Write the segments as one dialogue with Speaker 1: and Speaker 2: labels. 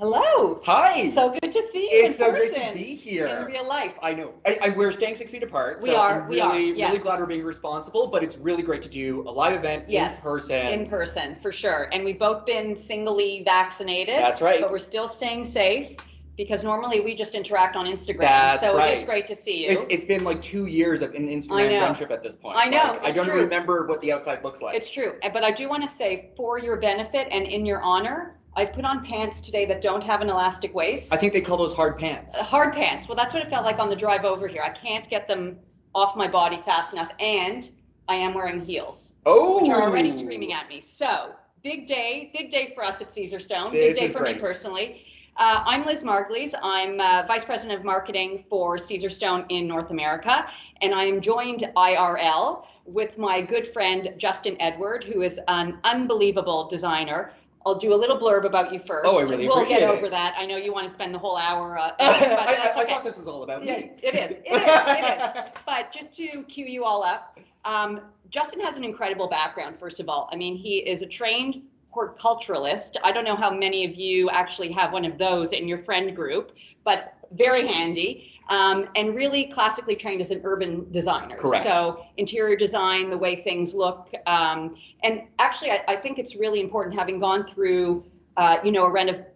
Speaker 1: Hello.
Speaker 2: Hi.
Speaker 1: So good to see you
Speaker 2: It's
Speaker 1: in
Speaker 2: so
Speaker 1: person.
Speaker 2: great to be here.
Speaker 1: In real life.
Speaker 2: I know. We're staying 6 feet apart.
Speaker 1: We
Speaker 2: so
Speaker 1: are.
Speaker 2: I'm
Speaker 1: We are.
Speaker 2: really
Speaker 1: Yes.
Speaker 2: glad we're being responsible, but it's really great to do a live event in person.
Speaker 1: In person, for sure. And we've both been singly vaccinated.
Speaker 2: That's right.
Speaker 1: But we're still staying safe because normally we just interact on Instagram.
Speaker 2: That's
Speaker 1: so
Speaker 2: right.
Speaker 1: It is great to see you.
Speaker 2: It's been like 2 years of an Instagram friendship at this point.
Speaker 1: I know.
Speaker 2: I don't remember what the outside looks like.
Speaker 1: It's true. But I do want to say, for your benefit and in your honor, I've put on pants today that don't have an elastic waist.
Speaker 2: I think they call those hard pants.
Speaker 1: Hard pants. Well, that's what it felt like on the drive over here. I can't get them off my body fast enough, and I am wearing heels, which are already screaming at me. So, big day for us at Caesarstone. Big day for me personally. I'm Liz Margles. I'm Vice President of Marketing for Caesarstone in North America, and I am joined IRL with my good friend Justin Edward, who is an unbelievable designer. I'll do a little blurb about you first.
Speaker 2: Oh, I really appreciate it.
Speaker 1: We'll get over that. I know you want to spend the whole hour. But that's okay.
Speaker 2: I thought this was all about me.
Speaker 1: It is. But just to cue you all up, Justin has an incredible background, first of all. I mean, he is a trained horticulturalist. I don't know how many of you actually have one of those in your friend group, but very handy. And really classically trained as an urban designer.
Speaker 2: Correct.
Speaker 1: So interior design, the way things look. And actually, I think it's really important, having gone through, a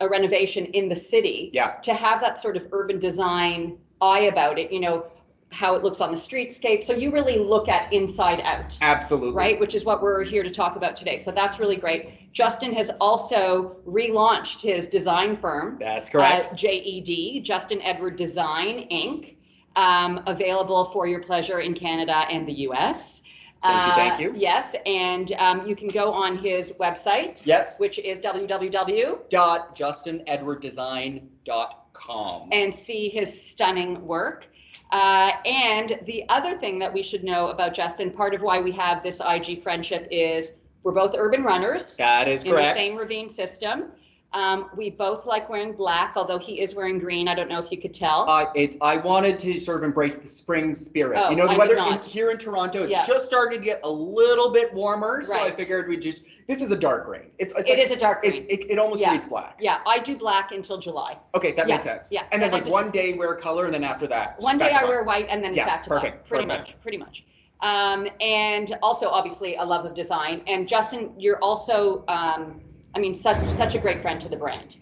Speaker 1: renovation in the city, to have that sort of urban design eye about it, how it looks on the streetscape. So you really look at inside out.
Speaker 2: Absolutely.
Speaker 1: Right? Which is what we're here to talk about today. So that's really great. Justin has also relaunched his design firm.
Speaker 2: That's correct.
Speaker 1: JED, Justin Edward Design, Inc., available for your pleasure in Canada and the US.
Speaker 2: Thank you.
Speaker 1: Yes, and you can go on his website.
Speaker 2: Yes.
Speaker 1: Which is
Speaker 2: www.justinedwarddesign.com.
Speaker 1: And see his stunning work. And the other thing that we should know about Justin, part of why we have this IG friendship, is we're both urban runners.
Speaker 2: That is correct.
Speaker 1: In the same ravine system. We both like wearing black, although he is wearing green. I don't know if you could tell.
Speaker 2: I wanted to sort of embrace the spring spirit.
Speaker 1: Oh,
Speaker 2: the weather here in Toronto, it's just starting to get a little bit warmer, so I figured this is a dark green. It is a dark green. It almost reads black.
Speaker 1: Yeah, I do black until July.
Speaker 2: Okay, that makes sense.
Speaker 1: Yeah.
Speaker 2: And then one day wear color, and then after that,
Speaker 1: one day I wear white, and then it's back to black. Pretty much. And also, obviously, a love of design. And Justin, you're also, such a great friend to the brand.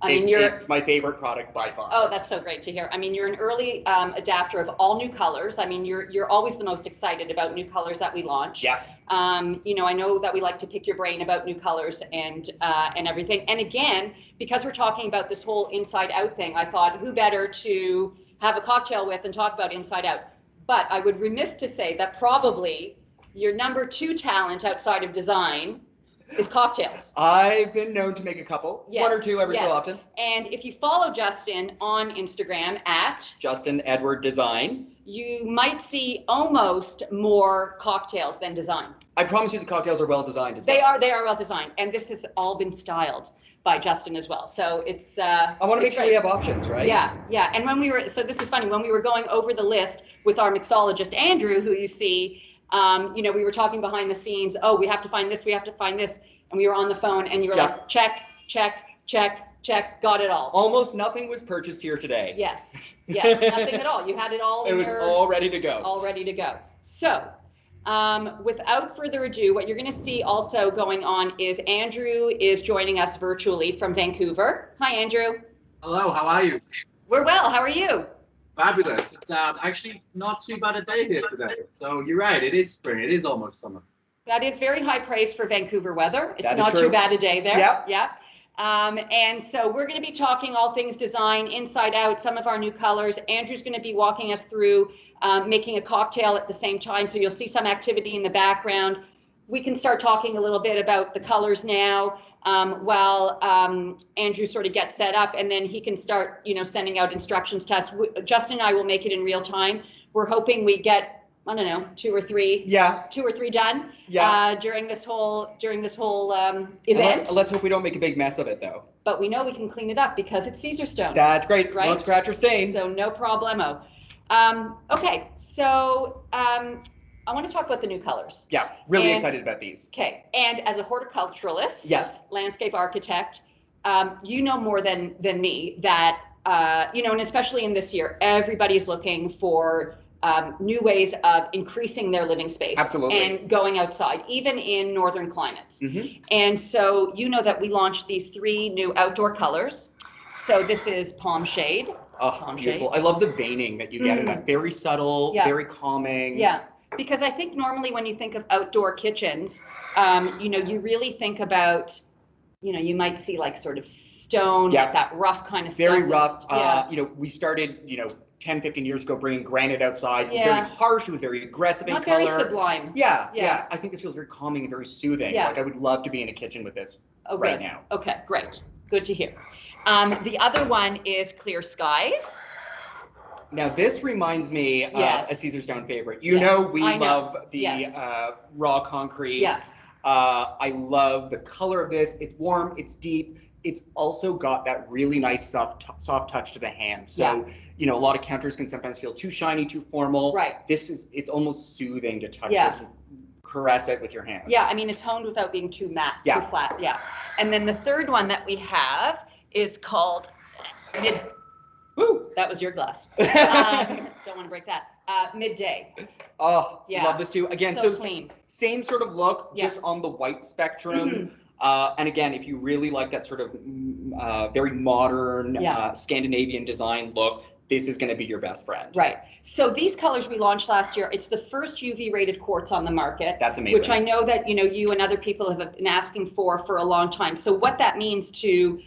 Speaker 2: It's my favorite product by far.
Speaker 1: Oh, that's so great to hear. You're an early adapter of all new colors. You're always the most excited about new colors that we launch.
Speaker 2: Yeah.
Speaker 1: I know that we like to pick your brain about new colors and everything. And again, because we're talking about this whole inside out thing, I thought, who better to have a cocktail with and talk about inside out? But I would remiss to say that probably your number 2 talent outside of design is cocktails.
Speaker 2: I've been known to make a couple, one or two every so often.
Speaker 1: And if you follow Justin on Instagram at
Speaker 2: Justin Edward Design,
Speaker 1: you might see almost more cocktails than design.
Speaker 2: I promise you the cocktails are well designed as well.
Speaker 1: They are well designed, and this has all been styled by Justin as well. So it's
Speaker 2: I want to make sure we have options, right?
Speaker 1: Yeah. And so this is funny, when we were going over the list with our mixologist Andrew, who you see, we were talking behind the scenes, we have to find this, and we were on the phone, and you were like, check, got it all.
Speaker 2: Almost nothing was purchased here today.
Speaker 1: Yes, nothing at all. You had it all.
Speaker 2: It was all ready to go.
Speaker 1: All ready to go. So, without further ado, what you're going to see also going on is Andrew is joining us virtually from Vancouver. Hi, Andrew.
Speaker 3: Hello, how are you?
Speaker 1: We're well. How are you?
Speaker 3: Fabulous. It's actually not too bad a day here today. So you're right, it is spring. It is almost summer.
Speaker 1: That is very high praise for Vancouver weather. It's
Speaker 2: that
Speaker 1: not too bad a day there.
Speaker 2: Yep.
Speaker 1: And so we're going to be talking all things design, inside out, some of our new colors. Andrew's going to be walking us through making a cocktail at the same time. So you'll see some activity in the background. We can start talking a little bit about the colors now. While Andrew sort of gets set up, and then he can start, sending out instructions to us. Justin and I will make it in real time. We're hoping we get, I don't know, 2 or 3 done during this whole event.
Speaker 2: Let's hope we don't make a big mess of it, though.
Speaker 1: But we know we can clean it up because it's Caesarstone.
Speaker 2: That's great.
Speaker 1: Right?
Speaker 2: Won't scratch or stain.
Speaker 1: So no problemo. Okay, so I want to talk about the new colors.
Speaker 2: Yeah, really excited about these.
Speaker 1: Okay, and as a horticulturalist,
Speaker 2: yes,
Speaker 1: landscape architect, you know more than me that, and especially in this year, everybody's looking for new ways of increasing their living space.
Speaker 2: Absolutely.
Speaker 1: And going outside, even in northern climates.
Speaker 2: Mm-hmm.
Speaker 1: And so that we launched these 3 new outdoor colors. So this is Palm Shade.
Speaker 2: Oh,
Speaker 1: Palm
Speaker 2: beautiful.
Speaker 1: Shade.
Speaker 2: I love the veining that you get in that. Very subtle, very calming.
Speaker 1: Yeah, because I think normally when you think of outdoor kitchens, you really think about, you might see like sort of stone, like that rough kind of
Speaker 2: very
Speaker 1: stuff.
Speaker 2: rough. We started, 10, 15 years ago bringing granite outside. It was very harsh, it was very aggressive in color.
Speaker 1: Not very sublime.
Speaker 2: Yeah. I think this feels very calming and very soothing.
Speaker 1: Yeah.
Speaker 2: Like I would love to be in a kitchen with this right now.
Speaker 1: Okay, great. Good to hear. The other one is Clear Skies.
Speaker 2: Now this reminds me of a Caesarstone favorite. We love the raw concrete.
Speaker 1: Yeah.
Speaker 2: I love the color of this. It's warm, it's deep. It's also got that really nice soft touch to the hand. So, a lot of counters can sometimes feel too shiny, too formal.
Speaker 1: Right.
Speaker 2: It's almost soothing to touch this and caress it with your hands.
Speaker 1: Yeah, I mean, it's honed without being too matte, too flat. Yeah. And then the third one that we have is called that was your glass. Don't want to break that. Midday.
Speaker 2: Oh, love this too. Again, so
Speaker 1: clean.
Speaker 2: Same sort of look, just on the white spectrum. And again, if you really like that sort of very modern Scandinavian design look, this is going to be your best friend.
Speaker 1: Right. So these colors we launched last year. It's the first UV rated quartz on the market.
Speaker 2: That's amazing.
Speaker 1: Which I know that you and other people have been asking for a long time. So what that means to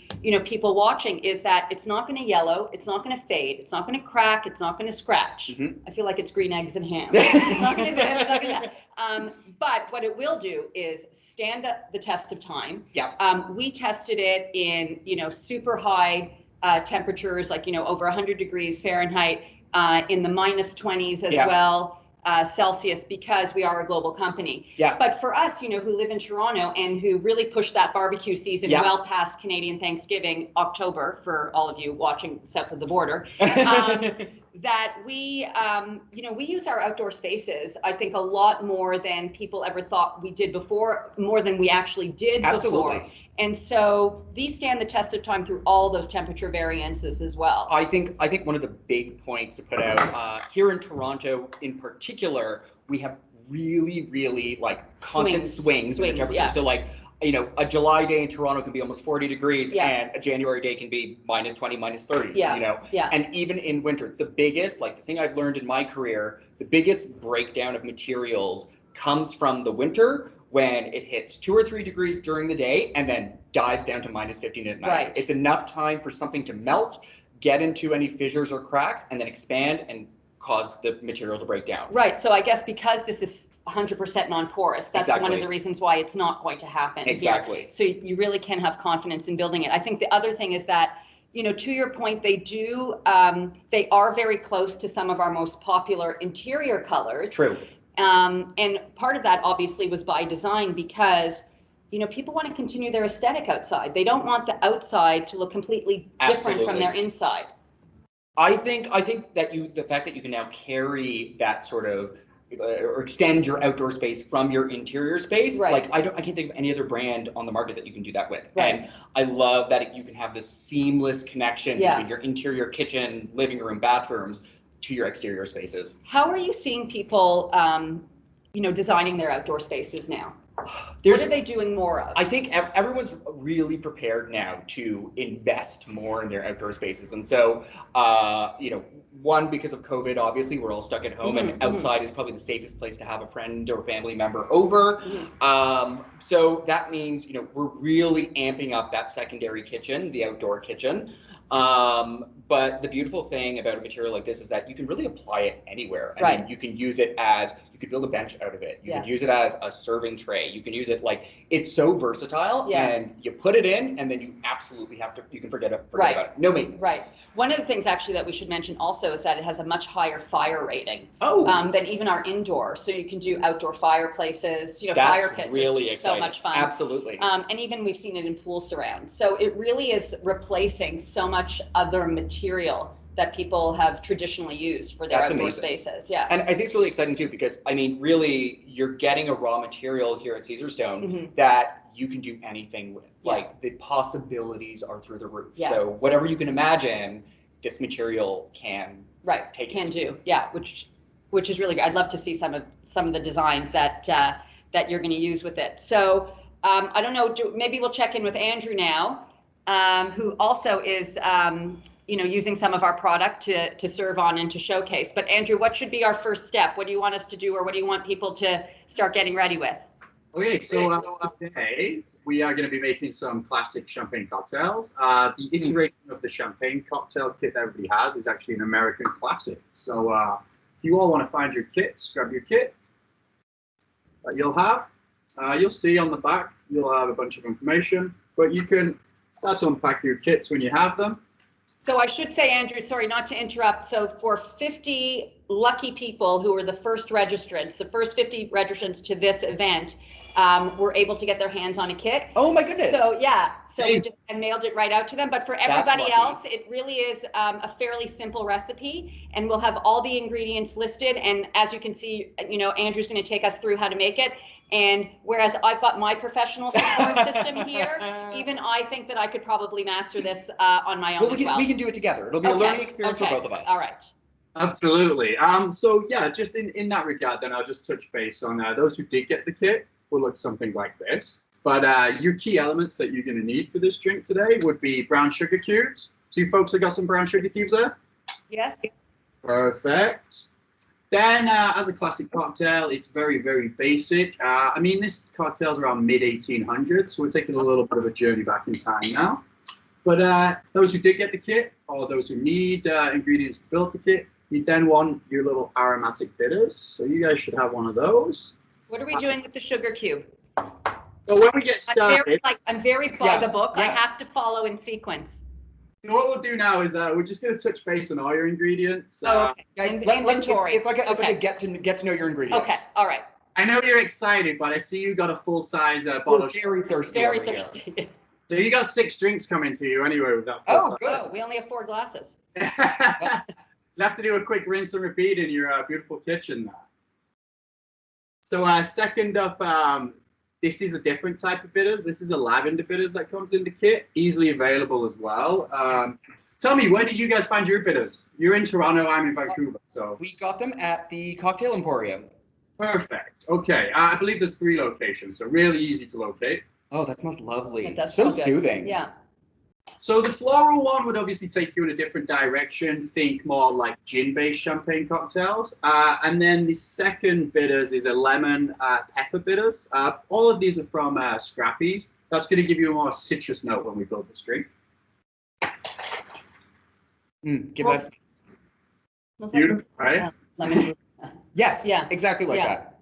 Speaker 1: people watching is that it's not going to yellow, it's not going to fade, it's not going to crack, it's not going to scratch. I feel like it's green eggs and ham. It's not going to. But what it will do is stand the test of time.
Speaker 2: Yeah.
Speaker 1: We tested it in super high temperatures, like over 100 degrees Fahrenheit, in the minus 20s as well, Celsius, because we are a global company.
Speaker 2: Yeah.
Speaker 1: But for us, who live in Toronto and who really push that barbecue season well past Canadian Thanksgiving, October, for all of you watching south of the border, that we use our outdoor spaces, I think, a lot more than people ever thought we did before, more than we actually did before. And so these stand the test of time through all those temperature variances as well.
Speaker 2: I think one of the big points to put out here in Toronto in particular, we have really, really like constant swings in the temperature.
Speaker 1: Yeah.
Speaker 2: So like, a July day in Toronto can be almost 40 degrees and a January day can be minus 20, minus 30, And even in winter, the thing I've learned in my career, the biggest breakdown of materials comes from the winter, when it hits 2 or 3 degrees during the day and then dives down to minus 15 at night.
Speaker 1: Right.
Speaker 2: It's enough time for something to melt, get into any fissures or cracks, and then expand and cause the material to break down.
Speaker 1: Right. So I guess because this is 100% non-porous, that's one of the reasons why it's not going to happen.
Speaker 2: Exactly.
Speaker 1: Here. So you really can have confidence in building it. I think the other thing is that, to your point, they are very close to some of our most popular interior colors.
Speaker 2: True.
Speaker 1: And part of that obviously was by design, because people want to continue their aesthetic outside. They don't want the outside to look completely different from their inside.
Speaker 2: I think that the fact that you can now carry that sort of or extend your outdoor space from your interior space, like I can't think of any other brand on the market that you can do that with. And I love that you can have this seamless connection between your interior kitchen, living room, bathrooms to your exterior spaces.
Speaker 1: How are you seeing people, designing their outdoor spaces now? What are they doing more of?
Speaker 2: I think everyone's really prepared now to invest more in their outdoor spaces. And so, one, because of COVID, obviously, we're all stuck at home, and outside is probably the safest place to have a friend or family member over. So that means, we're really amping up that secondary kitchen, the outdoor kitchen. But the beautiful thing about a material like this is that you can really apply it anywhere. I mean, you can use it as, you could build a bench out of it. You could use it as a serving tray. You can use it it's so versatile, and you put it in, and then you absolutely you can forget about it. No maintenance.
Speaker 1: Right. One of the things actually that we should mention also is that it has a much higher fire rating than even our indoor. So you can do outdoor fireplaces, fire pits.
Speaker 2: That's really exciting.
Speaker 1: So much fun.
Speaker 2: Absolutely.
Speaker 1: And even we've seen it in pool surrounds. So it really is replacing so much other material that people have traditionally used for their outdoor spaces. Yeah.
Speaker 2: And I think it's really exciting too, because really you're getting a raw material here at Caesarstone that you can do anything with.
Speaker 1: Yeah.
Speaker 2: Like, the possibilities are through the roof.
Speaker 1: Yeah.
Speaker 2: So whatever you can imagine, this material can
Speaker 1: Right,
Speaker 2: take
Speaker 1: can
Speaker 2: it.
Speaker 1: do, yeah, which is really good. I'd love to see some of the designs that you're going to use with it. So I don't know, maybe we'll check in with Andrew now, who also is using some of our product to serve on and to showcase. But Andrew, what should be our first step? What do you want us to do, or what do you want people to start getting ready with?
Speaker 3: Okay, so today we are going to be making some classic champagne cocktails. The iteration of the champagne cocktail kit that everybody has is actually an American classic. So if you all want to find your kits, grab your kit that you'll have. You'll see on the back, you'll have a bunch of information, but you can start to unpack your kits when you have them.
Speaker 1: So I should say, Andrew, sorry, not to interrupt. So for 50 lucky people who were the first registrants, the first 50 registrants to this event, were able to get their hands on a kit.
Speaker 2: Oh my goodness.
Speaker 1: So yeah, so we just mailed it right out to them. But for everybody else, it really is a fairly simple recipe, and we'll have all the ingredients listed. And as you can see, Andrew's going to take us through how to make it. And whereas I've got my professional support system here, even I think that I could probably master this on my own as well.
Speaker 2: We can do it together. It'll be a learning experience for both of us.
Speaker 1: All right.
Speaker 3: Absolutely. So yeah, just in that regard, then I'll just touch base on those who did get the kit will look something like this. But your key elements that you're going to need for this drink today would be brown sugar cubes. So you folks have got some brown sugar cubes there?
Speaker 1: Yes.
Speaker 3: Perfect. Then, as a classic cocktail, it's very, very basic. I mean, this cocktail's around mid-1800s, so we're taking a little bit of a journey back in time now. But those who did get the kit, or those who need ingredients to build the kit, you then want your little aromatic bitters. So you guys should have one of those.
Speaker 1: What are we doing with the sugar cube?
Speaker 3: So when we get started,
Speaker 1: I'm very by the book. I have to follow in sequence.
Speaker 3: So what we'll do now is we're just going to touch base on all your ingredients.
Speaker 1: Inventory.
Speaker 2: It's like a get to know your ingredients.
Speaker 1: Okay, all right.
Speaker 3: I know you're excited, but I see you got a full-size bottle.
Speaker 2: We're very thirsty.
Speaker 1: Very thirsty.
Speaker 3: So you got 6 drinks coming to you anyway with that.
Speaker 2: Oh, good.
Speaker 1: Oh, we only have 4 glasses.
Speaker 3: You'll have to do a quick rinse and repeat in your beautiful kitchen now. So second up, this is a different type of bitters. This is a lavender bitters that comes in the kit, easily available as well. Tell me, where did you guys find your bitters? You're in Toronto, I'm in Vancouver. So
Speaker 2: we got them at the Cocktail Emporium.
Speaker 3: Perfect. Okay, I believe there's 3 locations, so really easy to locate.
Speaker 2: Oh, that smells lovely.
Speaker 1: It does
Speaker 2: so
Speaker 1: smell good.
Speaker 2: soothing.
Speaker 1: Yeah.
Speaker 3: So the floral one would obviously take you in a different direction. Think more like gin-based champagne cocktails. And then the second bitters is a lemon pepper bitters. All of these are from Scrappy's. That's going to give you a more citrus note when we build this drink.
Speaker 2: Give us.
Speaker 3: Beautiful, right?
Speaker 1: Lemon.
Speaker 2: Yes.
Speaker 1: Yeah.
Speaker 2: Exactly like that.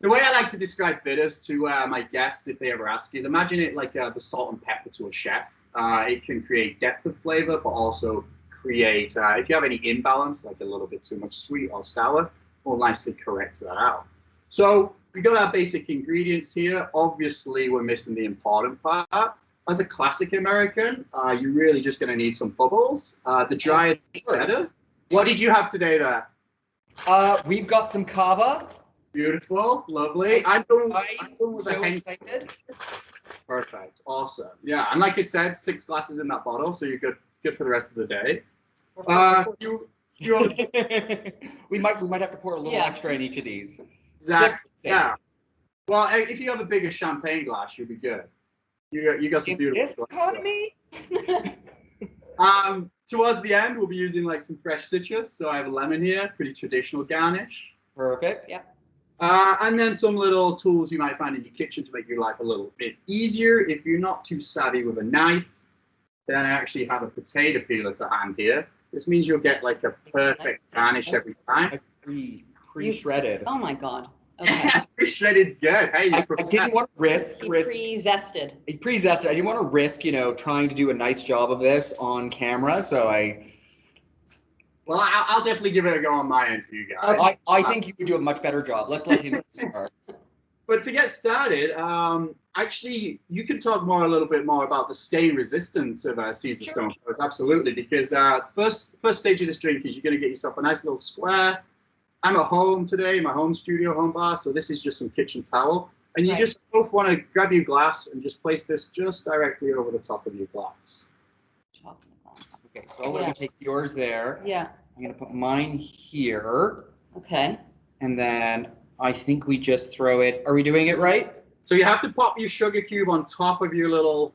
Speaker 3: The way I like to describe bitters to my guests, if they ever ask, is imagine it like the salt and pepper to a chef. It can create depth of flavor, but also create, if you have any imbalance, like a little bit too much sweet or sour, will nicely correct that out. So we got our basic ingredients here. Obviously, we're missing the important part. As a classic American, you're really just going to need some bubbles. The drier, the better. What did you have today there?
Speaker 2: We've got some cava.
Speaker 3: Beautiful, lovely. I'm going with
Speaker 2: so
Speaker 3: a
Speaker 2: excited.
Speaker 3: Perfect, awesome. Yeah, and like I said, 6 glasses in that bottle, so you're good for the rest of the day.
Speaker 2: We might have to pour a little extra in each of these.
Speaker 3: Exactly. Yeah. Well, if you have a bigger champagne glass, you'll be good. You got some beautiful.
Speaker 2: This economy.
Speaker 3: Towards the end, we'll be using like some fresh citrus. So I have a lemon here, pretty traditional garnish.
Speaker 2: Perfect.
Speaker 1: Yeah.
Speaker 3: And then some little tools you might find in your kitchen to make your life a little bit easier. If you're not too savvy with a knife, then I actually have a potato peeler to hand here. This means you'll get like a perfect garnish every time.
Speaker 2: Pre-shredded.
Speaker 1: Oh my God. Okay.
Speaker 3: Pre-shredded's good. Hey,
Speaker 2: I didn't want to risk.
Speaker 1: Pre-zested.
Speaker 2: Pre-zested. I didn't want to risk, trying to do a nice job of this on camera. So
Speaker 3: Well, I'll definitely give it a go on my end for you guys.
Speaker 2: Okay. I think you would do a much better job. Let's let him start.
Speaker 3: But to get started, actually, you can talk a little bit more about the stain resistance of Caesarstone. Sure. Absolutely, because first stage of this drink is you're going to get yourself a nice little square. I'm at home today, my home studio, home bar, so this is just some kitchen towel. And you
Speaker 1: Right.
Speaker 3: just both want to grab your glass and just place this just directly over the top of your glass.
Speaker 2: Okay, so I'll let
Speaker 1: Yeah.
Speaker 2: you take yours there.
Speaker 1: Yeah.
Speaker 2: I'm gonna put mine here,
Speaker 1: Okay.
Speaker 2: and then I think we just throw it. Are we doing it right?
Speaker 3: So you have to pop your sugar cube on top of your little.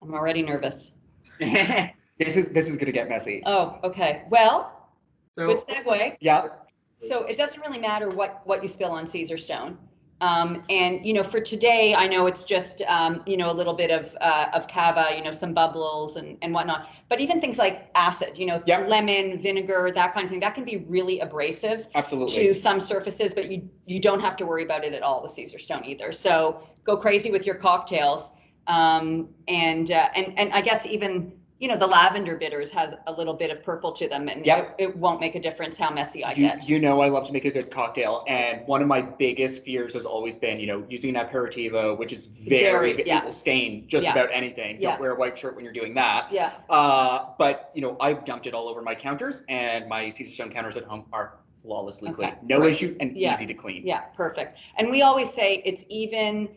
Speaker 1: I'm already nervous.
Speaker 2: This is gonna get messy.
Speaker 1: Oh, okay. Well, good
Speaker 3: So
Speaker 1: segue.
Speaker 2: Yeah.
Speaker 1: So it doesn't really matter what you spill on Caesarstone. And, for today, I know it's just, a little bit of cava, some bubbles and whatnot. But even things like acid,
Speaker 2: Yep.
Speaker 1: lemon, vinegar, that kind of thing, that can be really abrasive
Speaker 2: Absolutely.
Speaker 1: to some surfaces, but you don't have to worry about it at all with Caesarstone either. So go crazy with your cocktails. And I guess even, the lavender bitters has a little bit of purple to them, and
Speaker 2: Yep.
Speaker 1: it won't make a difference how messy I get.
Speaker 2: I love to make a good cocktail, and one of my biggest fears has always been, using an aperitivo, which is it will stain just about anything.
Speaker 1: Yeah.
Speaker 2: Don't wear a white shirt when you're doing that.
Speaker 1: Yeah.
Speaker 2: But I've dumped it all over my counters, and my Caesarstone counters at home are flawlessly
Speaker 1: Okay,
Speaker 2: clean. No
Speaker 1: great.
Speaker 2: issue and
Speaker 1: Yeah.
Speaker 2: easy to clean.
Speaker 1: Yeah, perfect. And we always say it's even,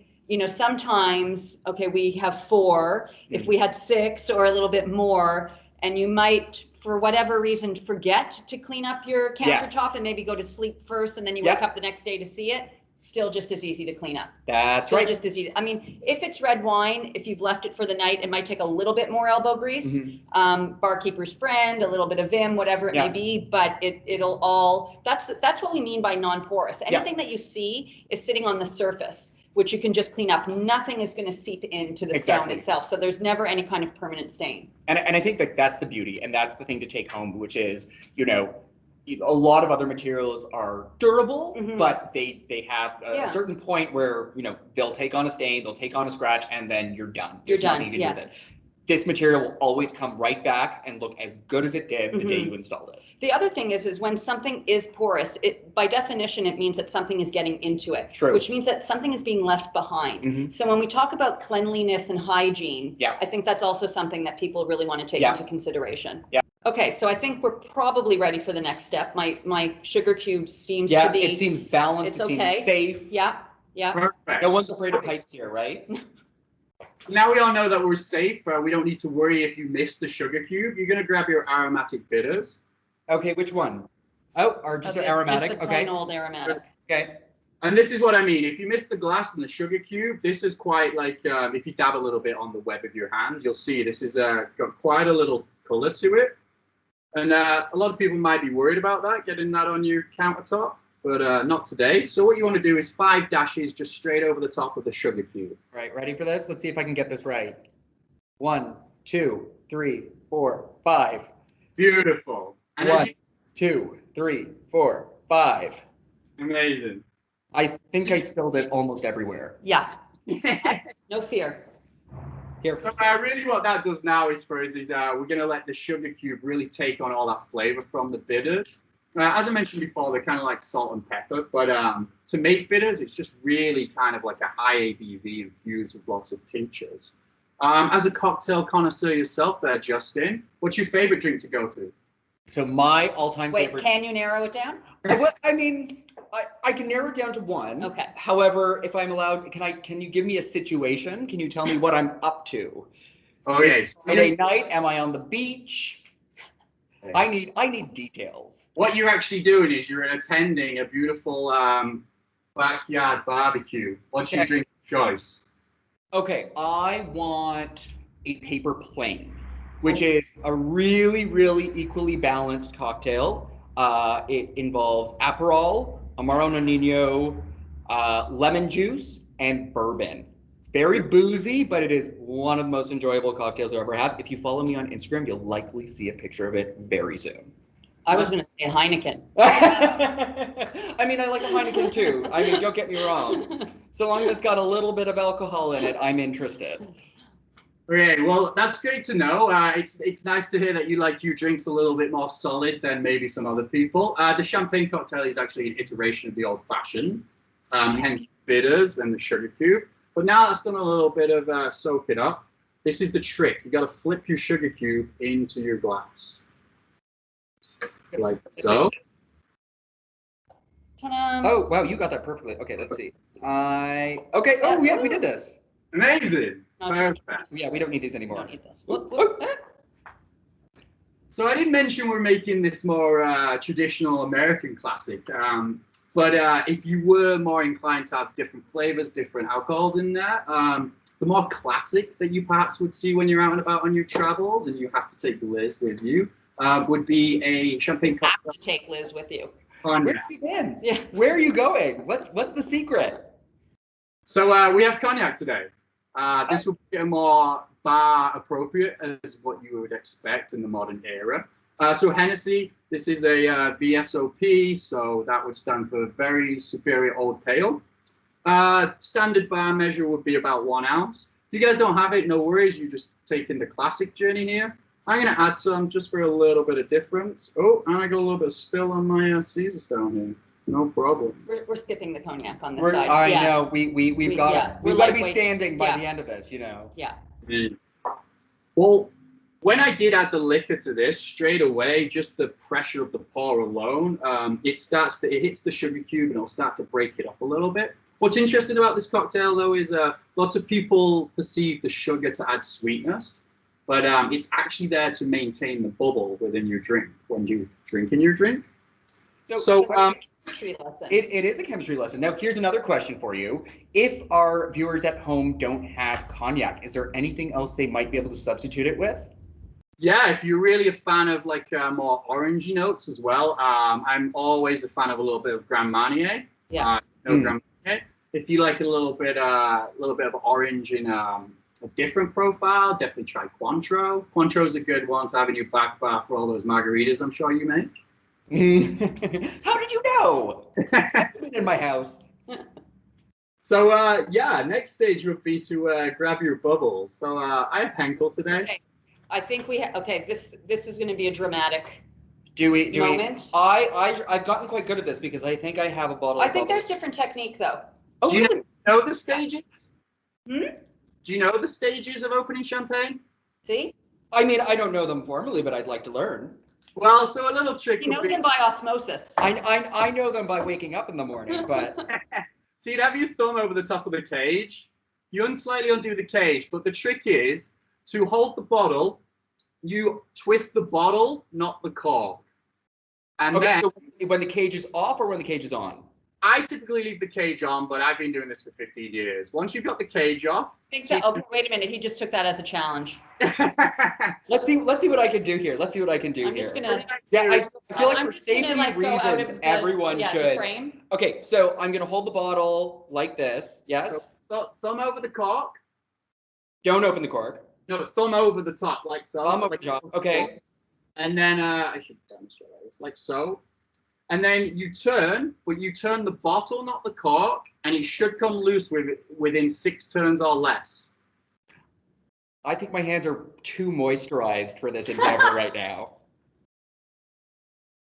Speaker 1: sometimes, okay, we have 4. If we had 6 or a little bit more, and you might, for whatever reason, forget to clean up your countertop
Speaker 2: Yes.
Speaker 1: and maybe go to sleep first, and then you
Speaker 2: Yep.
Speaker 1: wake up the next day to see it, still just as easy to clean up.
Speaker 2: That's
Speaker 1: Still
Speaker 2: right.
Speaker 1: just as easy. I mean, if it's red wine, if you've left it for the night, it might take a little bit more elbow grease.
Speaker 2: Mhm.
Speaker 1: Barkeeper's friend, a little bit of Vim, whatever it
Speaker 2: Yeah.
Speaker 1: may be, but it'll all, that's what we mean by non-porous.
Speaker 2: Yeah.
Speaker 1: Anything that you see is sitting on the surface, which you can just clean up. Nothing is going to seep into the stone
Speaker 2: Exactly.
Speaker 1: itself. So there's never any kind of permanent stain.
Speaker 2: And I think that's the beauty, and that's the thing to take home, which is, a lot of other materials are durable,
Speaker 1: Mhm.
Speaker 2: but they have
Speaker 1: Yeah.
Speaker 2: a certain point where, they'll take on a stain, they'll take on a scratch, and then you're done.
Speaker 1: You're
Speaker 2: There's
Speaker 1: done,
Speaker 2: nothing to
Speaker 1: yeah.
Speaker 2: do with it. This material will always come right back and look as good as it did the day
Speaker 1: Mhm.
Speaker 2: you installed it.
Speaker 1: The other thing is when something is porous, by definition, it means that something is getting into it.
Speaker 2: True.
Speaker 1: Which means that something is being left behind.
Speaker 2: Mhm.
Speaker 1: So when we talk about cleanliness and hygiene,
Speaker 2: Yeah.
Speaker 1: I think that's also something that people really want to take
Speaker 2: Yeah.
Speaker 1: into consideration.
Speaker 2: Yeah.
Speaker 1: Okay, so I think we're probably ready for the next step. My sugar cube seems
Speaker 2: Yeah,
Speaker 1: to be.
Speaker 2: it seems balanced,
Speaker 1: it's
Speaker 2: it seems
Speaker 1: okay.
Speaker 2: safe.
Speaker 1: Yeah, yeah.
Speaker 3: Perfect.
Speaker 2: No one's afraid of heights here, right?
Speaker 3: So now we all know that we're safe. We don't need to worry if you miss the sugar cube. You're going to grab your aromatic bitters.
Speaker 2: Okay, which one? Oh, or just
Speaker 1: Okay,
Speaker 2: aromatic.
Speaker 1: Just the
Speaker 2: Okay.
Speaker 1: plain old aromatic.
Speaker 2: Okay.
Speaker 3: And this is what I mean. If you miss the glass and the sugar cube, this is quite like if you dab a little bit on the web of your hand, you'll see this is got quite a little color to it. And a lot of people might be worried about that, getting that on your countertop, but not today. So what you want to do is 5 dashes just straight over the top of the sugar cube.
Speaker 2: Right, ready for this? Let's see if I can get this right. 1, 2, 3, 4, 5.
Speaker 3: Beautiful. And
Speaker 2: 1, 2, 3, 4, 5.
Speaker 3: Amazing.
Speaker 2: I think I spilled it almost everywhere.
Speaker 1: Yeah, no fear.
Speaker 2: Here.
Speaker 3: So really what that does now is for us is we're going to let the sugar cube really take on all that flavor from the bitters. As I mentioned before, they're kind of like salt and pepper, but to make bitters, it's just really kind of like a high ABV infused with lots of tinctures. As a cocktail connoisseur yourself there, Justin, what's your favorite drink to go to?
Speaker 2: So my all-time
Speaker 1: Wait,
Speaker 2: favorite.
Speaker 1: can you narrow it down?
Speaker 2: I mean, I can narrow it down to one.
Speaker 1: Okay.
Speaker 2: However, if I'm allowed, can you give me a situation? Can you tell me what I'm up to?
Speaker 3: Okay.
Speaker 2: Is it Friday night? Am I on the beach? I need details.
Speaker 3: What you're actually doing is you're attending a beautiful backyard barbecue. What's your drink of choice?
Speaker 2: Okay, I want a paper plane, which is a really, really equally balanced cocktail. It involves Aperol, Amarone Nino, lemon juice, and bourbon. It's very boozy, but it is one of the most enjoyable cocktails I ever have. If you follow me on Instagram, you'll likely see a picture of it very soon.
Speaker 1: I was going to say Heineken.
Speaker 2: I mean, I like a Heineken too. I mean, don't get me wrong. So long as it's got a little bit of alcohol in it, I'm interested.
Speaker 3: Okay, well, that's great to know. It's nice to hear that you like your drinks a little bit more solid than maybe some other people. The champagne cocktail is actually an iteration of the old-fashioned, hence bitters and the sugar cube. But now that's done a little bit of soak it up. This is the trick. You got to flip your sugar cube into your glass. Like so.
Speaker 1: Ta-da.
Speaker 2: Oh, wow, you got that perfectly. Okay, let's see. Okay, oh, yeah, we did this.
Speaker 3: Amazing.
Speaker 1: Not
Speaker 3: Perfect.
Speaker 2: Yeah, we don't need these
Speaker 1: We
Speaker 2: anymore.
Speaker 1: don't need this. Whoop, whoop.
Speaker 3: So I did mention we're making this more traditional American classic, but if you were more inclined to have different flavors, different alcohols in there, the more classic that you perhaps would see when you're out and about on your travels, and you have to take Liz with you, would be a champagne
Speaker 1: Have
Speaker 3: cocktail.
Speaker 1: to take Liz with you.
Speaker 2: Where have you been?
Speaker 1: Yeah.
Speaker 2: Where are you going? What's the secret?
Speaker 3: So we have cognac today. This will be a more bar appropriate as what you would expect in the modern era. So Hennessy, this is a VSOP, so that would stand for Very Superior Old Pale. Standard bar measure would be about 1 ounce. If you guys don't have it, no worries. You just taking the classic journey here. I'm going to add some just for a little bit of difference. Oh, and I got a little bit of spill on my Caesarstone here. No problem.
Speaker 1: We're skipping the cognac on this side.
Speaker 2: I
Speaker 1: Yeah.
Speaker 2: know, we've got
Speaker 1: yeah,
Speaker 2: to
Speaker 1: we're
Speaker 2: be
Speaker 1: lightweight.
Speaker 2: standing by
Speaker 1: Yeah.
Speaker 2: the end of this, you know.
Speaker 1: Yeah.
Speaker 3: Well, when I did add the liquor to this, straight away, just the pressure of the pour alone, it hits the sugar cube and it'll start to break it up a little bit. What's interesting about this cocktail, though, is lots of people perceive the sugar to add sweetness, but it's actually there to maintain the bubble within your drink when you drink in your drink. So
Speaker 1: Chemistry lesson.
Speaker 2: It is a chemistry lesson. Now, here's another question for you. If our viewers at home don't have cognac, is there anything else they might be able to substitute it with?
Speaker 3: Yeah, if you're really a fan of like more orangey notes as well, I'm always a fan of a little bit of Grand Marnier.
Speaker 1: Yeah.
Speaker 3: Grand Marnier. If you like a little bit of orange in a different profile, definitely try Cointreau. Cointreau's a good one to have in your back bar for all those margaritas I'm sure you make.
Speaker 2: How did you know? I've been in my house.
Speaker 3: So yeah, next stage would be to grab your bubbles. So I have Henkel today.
Speaker 1: Okay. I think we okay. This is going to be a dramatic moment.
Speaker 2: I've gotten quite good at this because I think I have a bottle.
Speaker 1: I think there's different technique though.
Speaker 2: Oh,
Speaker 3: Do you
Speaker 2: really?
Speaker 3: know the stages?
Speaker 1: Hmm?
Speaker 3: Do you know the stages of opening champagne?
Speaker 1: See,
Speaker 2: I mean, I don't know them formally, but I'd like to learn.
Speaker 3: Well, so a little trick.
Speaker 1: he knows them by osmosis.
Speaker 2: I know them by waking up in the morning, but
Speaker 3: So you'd have your thumb over the top of the cage. You slightly undo the cage, but the trick is to hold the bottle. You twist the bottle, not the cork. And
Speaker 2: okay.
Speaker 3: then
Speaker 2: So when the cage is off or when the cage is on?
Speaker 3: I typically leave the cage on, but I've been doing this for 15 years. Once you've got the cage off,
Speaker 1: Oh, wait a minute. He just took that as a challenge.
Speaker 2: Let's see what I can do here. Let's see what I can do
Speaker 1: I'm just
Speaker 2: here.
Speaker 1: gonna.
Speaker 2: Yeah, I feel like
Speaker 1: I'm
Speaker 2: for
Speaker 1: just gonna,
Speaker 2: safety
Speaker 1: like, go out
Speaker 2: reasons,
Speaker 1: of the,
Speaker 2: everyone
Speaker 1: the
Speaker 2: should.
Speaker 1: frame.
Speaker 2: Okay, so I'm gonna hold the bottle like this. Yes.
Speaker 3: So, thumb over the cork.
Speaker 2: Don't open the cork.
Speaker 3: No, thumb over the top, like so.
Speaker 2: Thumb over the top. Okay.
Speaker 3: And then I should demonstrate this, like so. And then you turn, but you turn the bottle, not the cork, and it should come loose within 6 turns or less.
Speaker 2: I think my hands are too moisturized for this endeavor right now.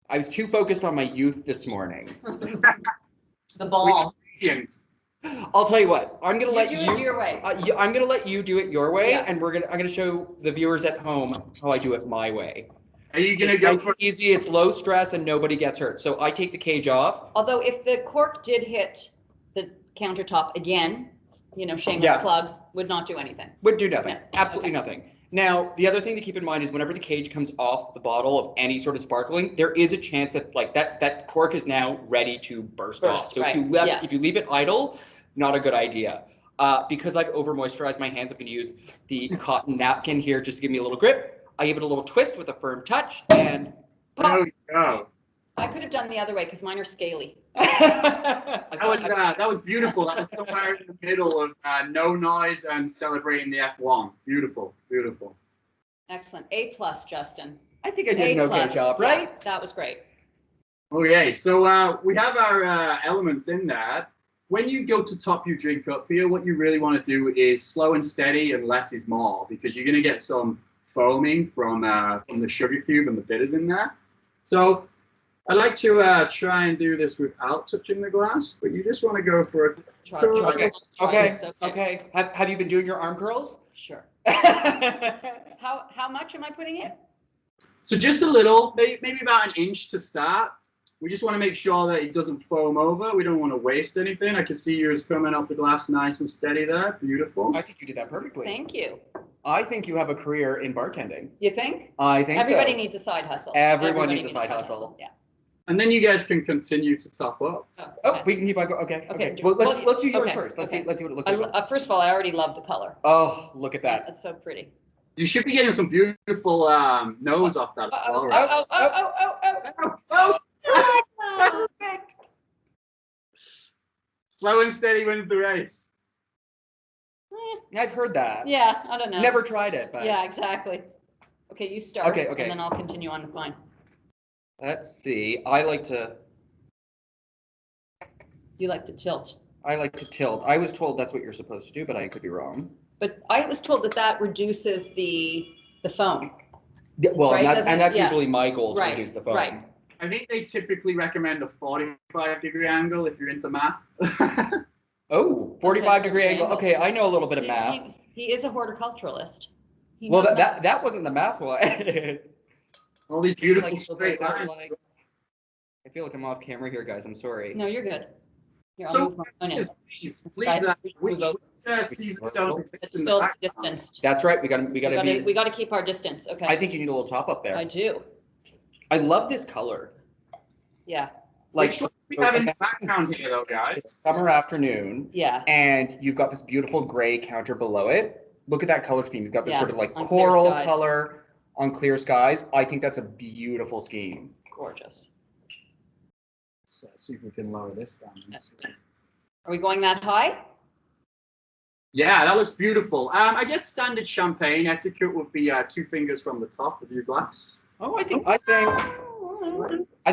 Speaker 2: I was too focused on my youth this morning.
Speaker 1: The ball.
Speaker 2: I'll tell you what. I'm gonna let
Speaker 1: do
Speaker 2: you.
Speaker 1: it your way.
Speaker 2: I'm gonna let you do it your way,
Speaker 1: Yeah.
Speaker 2: and I'm gonna show the viewers at home how I do it my way.
Speaker 3: Are you gonna
Speaker 2: It's
Speaker 3: go
Speaker 2: nice
Speaker 3: for
Speaker 2: and easy? It's low stress, and nobody gets hurt. So I take the cage off.
Speaker 1: Although if the cork did hit the countertop again, shameless
Speaker 2: Yeah.
Speaker 1: plug, would not do anything.
Speaker 2: Would do nothing.
Speaker 1: No.
Speaker 2: Absolutely
Speaker 1: Okay.
Speaker 2: nothing. Now, the other thing to keep in mind is whenever the cage comes off the bottle of any sort of sparkling, there is a chance that that cork is now ready to burst off. So
Speaker 1: right.
Speaker 2: if you leave it idle, not a good idea. Because I've over moisturized my hands, I'm gonna use the cotton napkin here just to give me a little grip. I give it a little twist with a firm touch and pop.
Speaker 3: There we go.
Speaker 1: I could have done the other way because mine are scaly.
Speaker 3: That was beautiful. That was somewhere in the middle of no noise and celebrating the F1. Beautiful, beautiful.
Speaker 1: Excellent. A+, Justin.
Speaker 2: I think I did an okay job, right?
Speaker 1: Yeah, that was great.
Speaker 3: Okay, so we have our elements in there. When you go to top your drink up here, what you really want to do is slow and steady, and less is more, because you're going to get some foaming from the sugar cube and the bitters in there. So I like to try and do this without touching the glass, but you just want to go for it.
Speaker 2: Okay. Have you been doing your arm curls?
Speaker 1: Sure. How much am I putting in?
Speaker 3: So just a little, maybe about an inch to start. We just want to make sure that it doesn't foam over. We don't want to waste anything. I can see yours coming up the glass nice and steady there. Beautiful.
Speaker 2: I think you did that perfectly.
Speaker 1: Thank you.
Speaker 2: I think you have a career in bartending.
Speaker 1: You think?
Speaker 2: I think
Speaker 1: Everybody
Speaker 2: so.
Speaker 1: needs a side hustle.
Speaker 2: Everyone
Speaker 1: Everybody
Speaker 2: needs a side hustle.
Speaker 1: Yeah.
Speaker 3: And then you guys can continue to top up.
Speaker 2: Oh, we can keep on going. Okay.
Speaker 1: Okay.
Speaker 2: Well, let's do yours
Speaker 1: Okay,
Speaker 2: first. Let's
Speaker 1: okay.
Speaker 2: see what it looks like.
Speaker 1: First of all, I already love the color.
Speaker 2: Oh, look at that.
Speaker 1: That's so pretty.
Speaker 3: You should be getting some beautiful nose off that.
Speaker 2: Perfect.
Speaker 3: Slow and steady wins the race.
Speaker 2: I've heard that.
Speaker 1: Yeah, I don't know.
Speaker 2: Never tried it, but
Speaker 1: Yeah, exactly. Okay, you start.
Speaker 2: Okay.
Speaker 1: And then I'll continue on with mine.
Speaker 2: Let's see. I like to
Speaker 1: You like to tilt.
Speaker 2: tilt. I was told that's what you're supposed to do, but I could be wrong.
Speaker 1: But I was told that reduces the foam.
Speaker 2: Yeah, well,
Speaker 1: Right,
Speaker 2: and that's
Speaker 1: yeah.
Speaker 2: usually my goal to
Speaker 1: Right,
Speaker 2: reduce the foam.
Speaker 1: right.
Speaker 3: I think they typically recommend a 45-degree angle if you're into math.
Speaker 2: Oh, 45-degree angle. Okay, I know a little bit of math.
Speaker 1: He is a horticulturalist. He
Speaker 2: Well,
Speaker 1: knows
Speaker 2: that wasn't the math one.
Speaker 3: All these beautiful
Speaker 2: Like,
Speaker 3: straight lines.
Speaker 2: I feel like I'm off camera here, guys. I'm sorry.
Speaker 1: No, you're good. Here, I'll
Speaker 3: So,
Speaker 1: move mine in.
Speaker 3: please,
Speaker 1: Guys,
Speaker 3: which
Speaker 1: move
Speaker 3: Caesarstone
Speaker 1: It's
Speaker 3: fits in the
Speaker 1: still
Speaker 3: background?
Speaker 1: distanced.
Speaker 2: That's right. We gotta be.
Speaker 1: We gotta keep our distance. Okay.
Speaker 2: I think you need a little top up there.
Speaker 1: I do.
Speaker 2: I love this color.
Speaker 1: Yeah.
Speaker 2: Like,
Speaker 3: Which one we have in the background here, though, guys?
Speaker 2: it's summer afternoon,
Speaker 1: Yeah.
Speaker 2: and you've got this beautiful gray counter below it. Look at that color scheme. You've got this
Speaker 1: Yeah,
Speaker 2: sort of like
Speaker 1: on clear
Speaker 2: coral
Speaker 1: skies.
Speaker 2: color on clear skies. I think that's a beautiful scheme.
Speaker 1: Gorgeous.
Speaker 3: Let's see if we can lower this down.
Speaker 1: Are we going that high?
Speaker 3: Yeah, that looks beautiful. I guess standard champagne etiquette would be 2 fingers from the top of your glass.
Speaker 2: Oh, I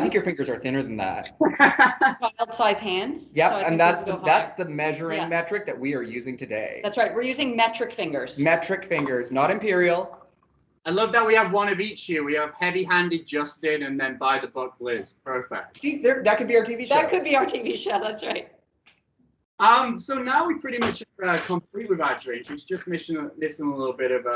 Speaker 2: think your fingers are thinner than that.
Speaker 1: Child-size hands.
Speaker 2: Yep,
Speaker 1: so I
Speaker 2: and
Speaker 1: think we can go
Speaker 2: that's
Speaker 1: higher.
Speaker 2: the measuring
Speaker 1: Yeah.
Speaker 2: metric that we are using today.
Speaker 1: That's right. We're using metric fingers.
Speaker 2: Metric fingers, not imperial.
Speaker 3: I love that we have one of each here. We have heavy-handed Justin and then by the book Liz. Perfect.
Speaker 2: See, that could be our TV show.
Speaker 1: That could be our TV show. That's right.
Speaker 3: So now we pretty much complete with our drink. It's just missing a little bit of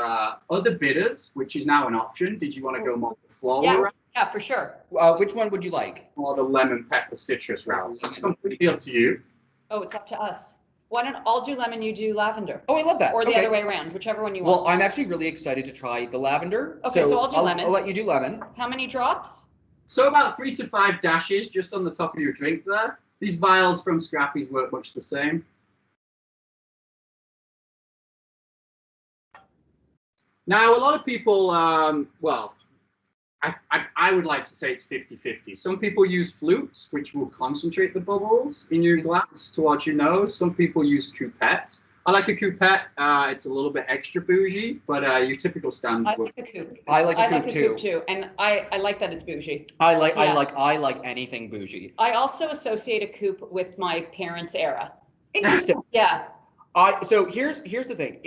Speaker 3: other bitters, which is now an option. Did you want to go more floral
Speaker 1: Yeah.
Speaker 3: route
Speaker 1: Yeah, for sure.
Speaker 2: Which one would you like?
Speaker 3: or the lemon pepper citrus route? It's completely up to you.
Speaker 1: Oh, it's up to us. Why don't I'll do lemon, you do lavender,
Speaker 2: Oh, I love that.
Speaker 1: or the
Speaker 2: Okay.
Speaker 1: other way around, whichever one you want.
Speaker 2: Well, I'm actually really excited to try the lavender.
Speaker 1: Okay, so I'll do lemon.
Speaker 2: I'll let you do lemon.
Speaker 1: How many drops?
Speaker 3: So about 3 to 5 dashes just on the top of your drink there. These vials from Scrappy's work much the same. Now, a lot of people, I would like to say it's 50-50. Some people use flutes, which will concentrate the bubbles in your glass towards your nose. Some people use coupettes. I like a coupette. It's a little bit extra bougie, but your typical standard.
Speaker 1: I like a coupe.
Speaker 2: I like a coupe
Speaker 1: coupe too, and I like that it's bougie.
Speaker 2: I like anything bougie.
Speaker 1: I also associate a coupe with my parents' era.
Speaker 2: Interesting.
Speaker 1: Yeah.
Speaker 2: So here's the thing.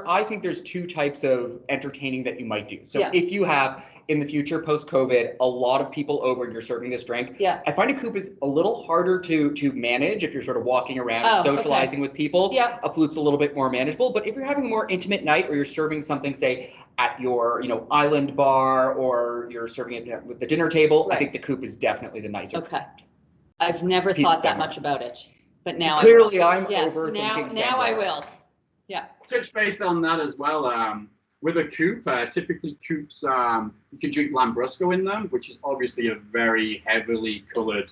Speaker 2: I think there's 2 types of entertaining that you might do. So
Speaker 1: Yeah.
Speaker 2: if you have in the future post-COVID a lot of people over and you're serving this drink,
Speaker 1: Yeah.
Speaker 2: I find a coupe is a little harder to manage if you're sort of walking around and
Speaker 1: Oh,
Speaker 2: socializing with people.
Speaker 1: Yeah.
Speaker 2: A flute's a little bit more manageable, but if you're having a more intimate night or you're serving something, say at your island bar or you're serving it with the dinner table,
Speaker 1: Right.
Speaker 2: I think the coupe is definitely the nicer.
Speaker 1: Okay. I've never
Speaker 2: Piece
Speaker 1: thought
Speaker 2: of
Speaker 1: that
Speaker 2: stamina.
Speaker 1: much about it, but now
Speaker 2: Clearly,
Speaker 1: I will.
Speaker 2: I'm
Speaker 1: Yes,
Speaker 2: overthinking
Speaker 1: now I
Speaker 2: stamina.
Speaker 1: will. Yeah.
Speaker 3: Touch based on that as well. With a coupe, typically coupes, you can drink Lambrusco in them, which is obviously a very heavily colored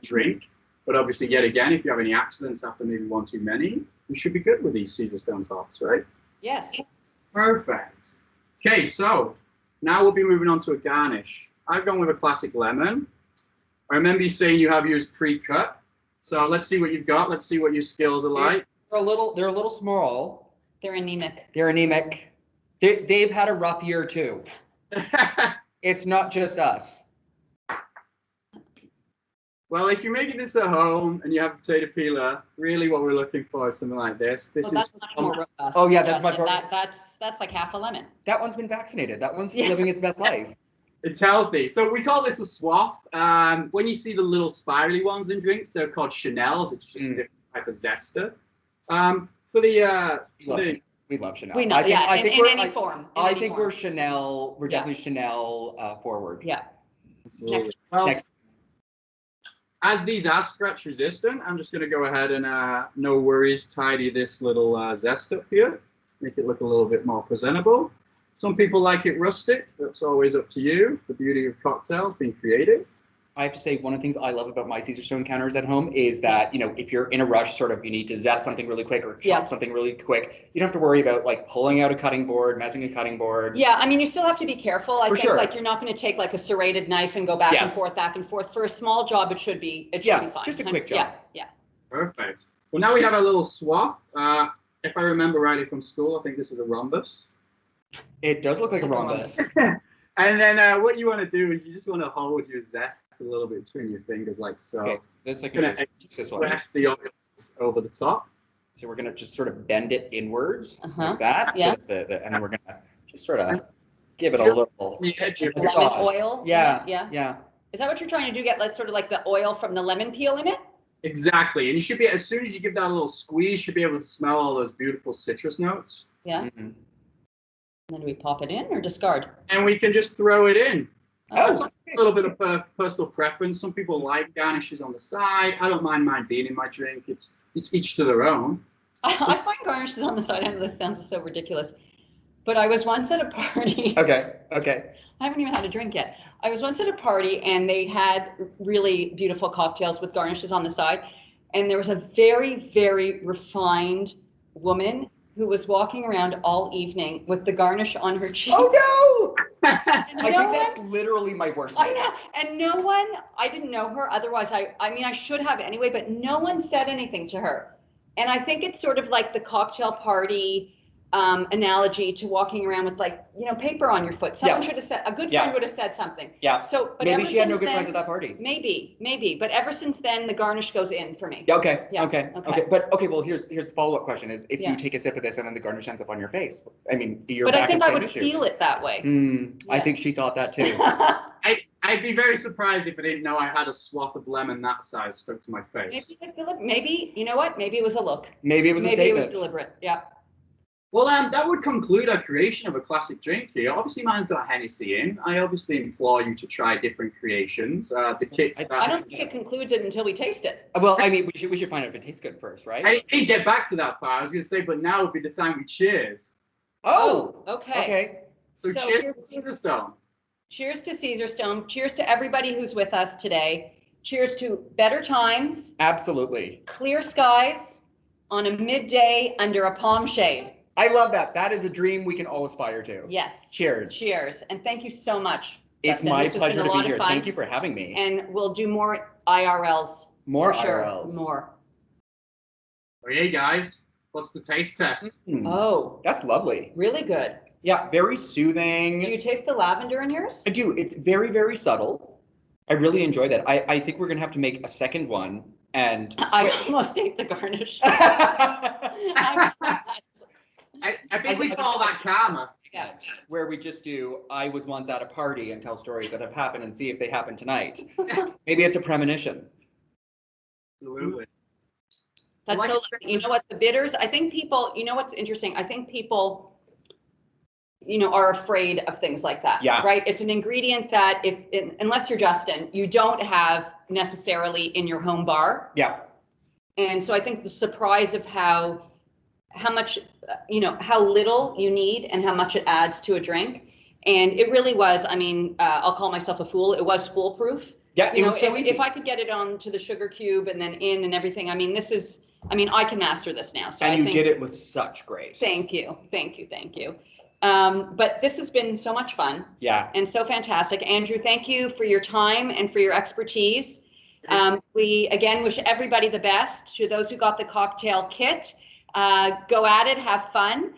Speaker 3: drink. But obviously, yet again, if you have any accidents after maybe 1 too many, you should be good with these Caesarstone tops, right?
Speaker 1: Yes.
Speaker 3: Perfect. Okay, so now we'll be moving on to a garnish. I've gone with a classic lemon. I remember you saying you have yours pre-cut. So let's see what you've got. Let's see what your skills are like.
Speaker 2: They're a little small.
Speaker 1: They're anemic.
Speaker 2: They're anemic. They've had a rough year too. It's not just us.
Speaker 3: Well, if you're making this at home and you have a potato peeler, really what we're looking for is something like this. This
Speaker 1: Well,
Speaker 3: is
Speaker 1: that's much more robust.
Speaker 2: Oh, yeah, that's much
Speaker 1: Justin.
Speaker 2: more-
Speaker 1: That's like half a lemon.
Speaker 2: That one's been vaccinated. That one's
Speaker 1: Yeah.
Speaker 2: living its best life.
Speaker 3: it's healthy. So we call this a swap. When you see the little spirally ones in drinks, they're called Chanels. It's just a different type of zester.
Speaker 2: We love Chanel.
Speaker 1: We know,
Speaker 2: I
Speaker 1: yeah,
Speaker 2: think
Speaker 1: in
Speaker 2: we're,
Speaker 1: any form.
Speaker 2: I think we're Chanel. We're
Speaker 1: Yeah.
Speaker 2: definitely Chanel forward.
Speaker 1: Yeah.
Speaker 3: Absolutely.
Speaker 1: Next.
Speaker 3: Well,
Speaker 2: Next.
Speaker 3: As these are scratch resistant, I'm just going to go ahead and no worries, tidy this little zest up here, make it look a little bit more presentable. Some people like it rustic. That's always up to you. The beauty of cocktails, being creative.
Speaker 2: I have to say, one of the things I love about my Caesarstone counters at home is that, you know, if you're in a rush, sort of, you need to zest something really quick or chop something really quick, you don't have to worry about like pulling out a cutting board, messing a cutting board.
Speaker 1: Yeah, I mean, you still have to be careful. I think
Speaker 2: sure.
Speaker 1: like you're not going to take like a serrated knife and go back and forth, back and forth. For a small job, it should be fine.
Speaker 2: Just a quick job.
Speaker 1: Yeah.
Speaker 3: Perfect. Well, now we have a little swath. If I remember rightly from school, I think this is a rhombus.
Speaker 2: It does look like a rhombus.
Speaker 3: And then what you want to do is you just want to hold your zest a little bit between your fingers, like so.
Speaker 2: Okay. This like
Speaker 3: this one. Press the oil over the top.
Speaker 2: So we're gonna just sort of bend it inwards like that.
Speaker 1: Yeah.
Speaker 2: So that and then we're gonna just sort of give it a little
Speaker 1: lemon oil.
Speaker 2: Yeah.
Speaker 1: Yeah. Is that what you're trying to do? Get like sort of like the oil from the lemon peel in it?
Speaker 3: Exactly. And you should be, as soon as you give that a little squeeze, you should be able to smell all those beautiful citrus notes.
Speaker 1: Yeah.
Speaker 2: Mm-hmm.
Speaker 1: And then do we pop it in or discard?
Speaker 3: And we can just throw it in.
Speaker 1: Oh.
Speaker 3: It's like a little bit of personal preference. Some people like garnishes on the side. I don't mind mine being in my drink. It's each to their own.
Speaker 1: I find garnishes on the side. I know this sounds so ridiculous, but I was once at a party.
Speaker 2: Okay.
Speaker 1: I haven't even had a drink yet. I was once at a party and they had really beautiful cocktails with garnishes on the side. And there was a very, very refined woman who was walking around all evening with the garnish on her cheek.
Speaker 2: Oh no!
Speaker 1: I
Speaker 2: think that's literally my worst.
Speaker 1: I know. And no one, I didn't know her. Otherwise, I mean, I should have anyway, but no one said anything to her. And I think it's sort of like the cocktail party analogy to walking around with like, you know, paper on your foot. Someone should have said, a good friend would have said something.
Speaker 2: Yeah.
Speaker 1: So, but
Speaker 2: maybe she had no good friends at that party.
Speaker 1: Maybe. But ever since then, the garnish goes in for me.
Speaker 2: Okay.
Speaker 1: Yeah.
Speaker 2: Okay. But okay. Well, here's the follow-up question: is if you take a sip of this and then the garnish ends up on your face? I mean, you're.
Speaker 1: But
Speaker 2: back
Speaker 1: I think
Speaker 2: at
Speaker 1: I
Speaker 2: the
Speaker 1: would
Speaker 2: same
Speaker 1: feel it that way.
Speaker 2: I think she thought that too.
Speaker 3: I'd be very surprised if I didn't know I had a swath of lemon that size stuck to my face.
Speaker 1: Maybe you know what? Maybe it was a look.
Speaker 2: Maybe it was a statement.
Speaker 1: Maybe it was deliberate. Yeah.
Speaker 3: Well, that would conclude our creation of a classic drink here. Obviously, mine's got Hennessy in. I obviously implore you to try different creations. The kits.
Speaker 1: I don't think it concludes it until we taste it.
Speaker 2: Well, I mean, we should find out if it tastes good first, right?
Speaker 3: I didn't get back to that part. I was going to say, but now would be the time we cheers.
Speaker 1: Oh, okay.
Speaker 3: So cheers to Caesarstone.
Speaker 1: Cheers to Caesarstone. Cheers to everybody who's with us today. Cheers to better times.
Speaker 2: Absolutely.
Speaker 1: Clear skies on a midday under a palm shade.
Speaker 2: I love that. That is a dream we can all aspire to.
Speaker 1: Yes.
Speaker 2: Cheers.
Speaker 1: Cheers. And thank you so much.
Speaker 2: It's
Speaker 1: Justin.
Speaker 2: my pleasure to be here. Thank you for having me.
Speaker 1: And we'll do more IRLs.
Speaker 2: More
Speaker 1: IRLs.
Speaker 2: IRLs.
Speaker 1: More.
Speaker 3: Okay, guys. What's the taste test?
Speaker 1: Oh.
Speaker 2: That's lovely.
Speaker 1: Really good.
Speaker 2: Yeah, very soothing.
Speaker 1: Do you taste the lavender in yours?
Speaker 2: I do. It's very, very subtle. I really enjoy that. I think we're going to have to make a second one and
Speaker 1: I almost ate the garnish.
Speaker 3: I think we call that karma.
Speaker 1: Yeah.
Speaker 2: Where we just do, I was once at a party and tell stories that have happened and see if they happen tonight. Maybe it's a premonition.
Speaker 3: Absolutely.
Speaker 1: That's so, you know what, the bitters, I think people, you know what's interesting? I think people, you know, are afraid of things like that.
Speaker 2: Yeah.
Speaker 1: Right? It's an ingredient that unless you're Justin, you don't have necessarily in your home bar.
Speaker 2: Yeah.
Speaker 1: And so I think the surprise of how much, you know, how little you need and how much it adds to a drink. And it really was, I mean, I'll call myself a fool. It was foolproof.
Speaker 2: Yeah,
Speaker 1: you know,
Speaker 2: was so easy.
Speaker 1: If I could get it onto the sugar cube and then in and everything, I mean, I can master this now. So
Speaker 2: and you did it with such grace.
Speaker 1: Thank you. But this has been so much fun.
Speaker 2: Yeah.
Speaker 1: And so fantastic. Andrew, thank you for your time and for your expertise. We again wish everybody the best. To those who got the cocktail kit, go at it, have fun.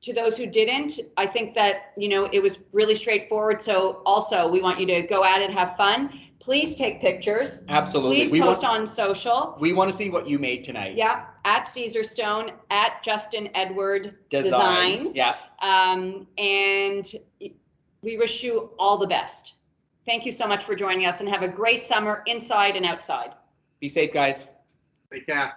Speaker 1: To those who didn't, I think that, you know, it was really straightforward. So also we want you to go at it, have fun. Please take pictures.
Speaker 2: Absolutely.
Speaker 1: Please post on social.
Speaker 2: We want to see what you made tonight.
Speaker 1: Yeah, at Caesarstone, at Justin Edward
Speaker 2: Design. Yeah.
Speaker 1: And we wish you all the best. Thank you so much for joining us and have a great summer inside and outside.
Speaker 2: Be safe, guys.
Speaker 3: Take care.